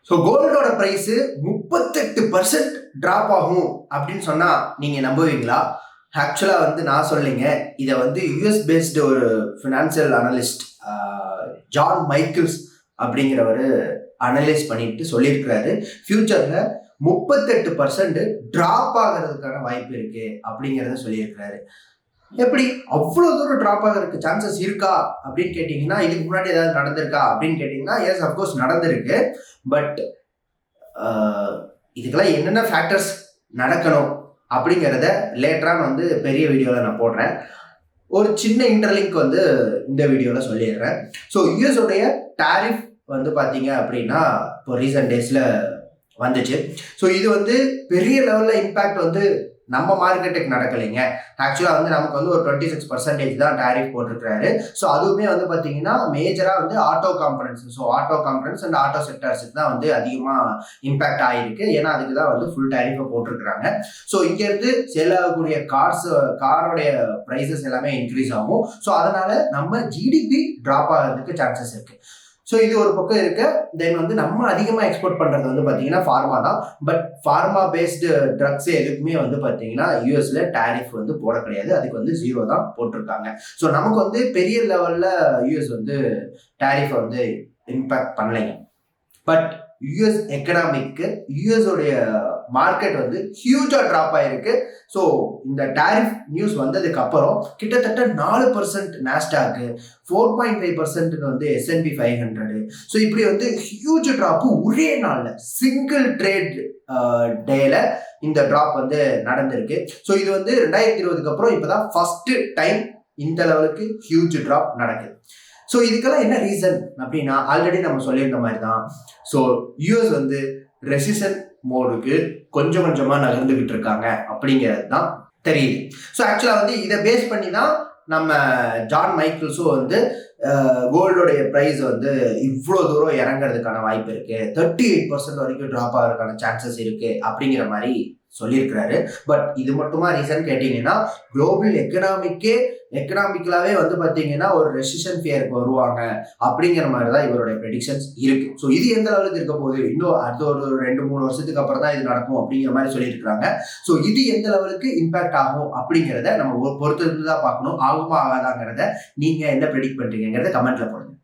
So கோல்டோட price 38% drop ஆகும் அப்படின்னு சொன்னால் நீங்கள் நம்புவீங்களா? ஆக்சுவலாக நான் சொல்லிங்க, இதை யூஎஸ் பேஸ்டு ஒரு ஃபினான்சியல் அனலிஸ்ட் ஜான் மைக்கிள்ஸ் அப்படிங்கிறவர் அனலைஸ் பண்ணிட்டு சொல்லியிருக்கிறாரு. ஃபியூச்சரில் 38% ட்ராப் ஆகிறதுக்கான வாய்ப்பு இருக்கு அப்படிங்கிறத சொல்லியிருக்கிறாரு. எப்படி அவ்வளோ தூரம் ட்ராப் ஆகிறதுக்கு சான்சஸ் இருக்கா அப்படின்னு கேட்டிங்கன்னா, இதுக்கு முன்னாடி ஏதாவது நடந்திருக்கா அப்படின்னு கேட்டிங்கன்னா, எஸ் அஃப்கோர்ஸ் நடந்திருக்கு. பட் இதுக்கெல்லாம் என்னென்ன ஃபேக்டர்ஸ் நடக்கணும் அப்படிங்கிறத லேட்டராக பெரிய வீடியோவில் நான் போடுறேன். ஒரு சின்ன இன்டர்லிங்க் இந்த வீடியோவில் சொல்லிடுறேன். ஸோ யூஎஸோடைய டாரிஃப் பார்த்தீங்க அப்படின்னா இப்போ ரீசன்ட் டேஸில் வந்துச்சு. ஸோ இது பெரிய லெவலில் இம்பேக்ட் நம்ம மார்க்கெட்டுக்கு நடக்கலைங்க. ஆக்சுவலாக நமக்கு ஒரு 26% தான் டாரிஃப் போட்டிருக்கிறாரு. ஸோ அதுவுமே பார்த்தீங்கன்னா மேஜராக auto components, so auto components and auto செக்டர்ஸுக்கு தான் அதிகமாக இம்பேக்ட் ஆகிருக்கு. ஏன்னா அதுக்கு தான் ஃபுல் டாரிஃபை போட்டிருக்கிறாங்க. ஸோ இங்கேருந்து செல் ஆகக்கூடிய காரோடைய ப்ரைஸஸ் எல்லாமே இன்க்ரீஸ் ஆகும். ஸோ அதனால நம்ம ஜிடிபி ட்ராப் ஆகிறதுக்கு சான்சஸ் இருக்கு. ஸோ இது ஒரு பக்கம் இருக்கு. தென் நம்ம அதிகமாக எக்ஸ்போர்ட் பண்ணுறது பார்த்தீங்கன்னா ஃபார்மா தான். பட் ஃபார்மா பேஸ்டு ட்ரக்ஸ் எதுக்குமே பார்த்தீங்கன்னா யூஎஸ்ல டாரிஃப் போட கிடையாது. அதுக்கு 0 தான் போட்டிருக்காங்க. ஸோ நமக்கு பெரிய லெவலில் யூஎஸ் டாரிஃபை இம்பேக்ட் பண்ணலைங்க. பட் யூஎஸ் எக்கனாமிக்கு யூஎஸோடைய மார்க்கெட் ஹியூஜா ட்ராப் ஆயிருக்கு. ஸோ இந்த டாரிஃப் நியூஸ் வந்ததுக்கு அப்புறம் கிட்டத்தட்ட 4% நாஸ்டாக், 4.5% S&P 500. ஸோ இப்படி ஹியூஜ் ட்ராப்பு ஒரே நாளில் சிங்கிள் ட்ரேட் டேல இந்த ட்ராப் நடந்திருக்கு. ஸோ இது 2020க்கு அப்புறம் இப்போதான் ஃபர்ஸ்ட் டைம் இந்த லெவலுக்கு ஹியூஜ் ட்ராப் நடக்குது. ஸோ இதுக்கெல்லாம் என்ன ரீசன் அப்படின்னா, ஆல்ரெடி நம்ம சொல்லியிருந்த மாதிரி தான். ஸோ யூஎஸ் ரெசிஷன் மோடுக்கு கொஞ்சம் கொஞ்சமாக நகர்ந்துகிட்டு இருக்காங்க அப்படிங்கிறது தான் தெரியுது. ஸோ ஆக்சுவலாக இதை பேஸ் பண்ணி தான் நம்ம ஜான் மைக்கிள்ஸும் கோல்டோடைய ப்ரைஸ் இவ்வளோ தூரம் இறங்குறதுக்கான வாய்ப்பு இருக்கு, 38% வரைக்கும் ட்ராப் ஆகிறதுக்கான சான்சஸ் இருக்கு அப்படிங்கிற மாதிரி சொல்லியிருக்கிறாரு. பட் இது மட்டுமா ரீசன் கேட்டீங்கன்னா, குளோபல் எக்கனாமிக்கலாவே பார்த்தீங்கன்னா ஒரு ரெசிஷன் ஃபியருக்கு வருவாங்க அப்படிங்கிற மாதிரி தான் இவருடைய ப்ரெடிக்ஷன்ஸ் இருக்கு. ஸோ இது எந்த லெவலுக்கு இருக்க போகுது, இன்னும் அடுத்த ஒரு 2-3 வருஷத்துக்கு அப்புறம் தான் இது நடக்கும் அப்படிங்கிற மாதிரி சொல்லியிருக்கிறாங்க. ஸோ இது எந்த லெவலுக்கு இம்பாக்ட் ஆகும் அப்படிங்கிறத நம்ம பொறுத்து தான் பார்க்கணும். ஆகுமா ஆகாதாங்கிறத நீங்க என்ன ப்ரெடிக்ட் பண்றீங்கிறத கமெண்ட்ல போடுங்க.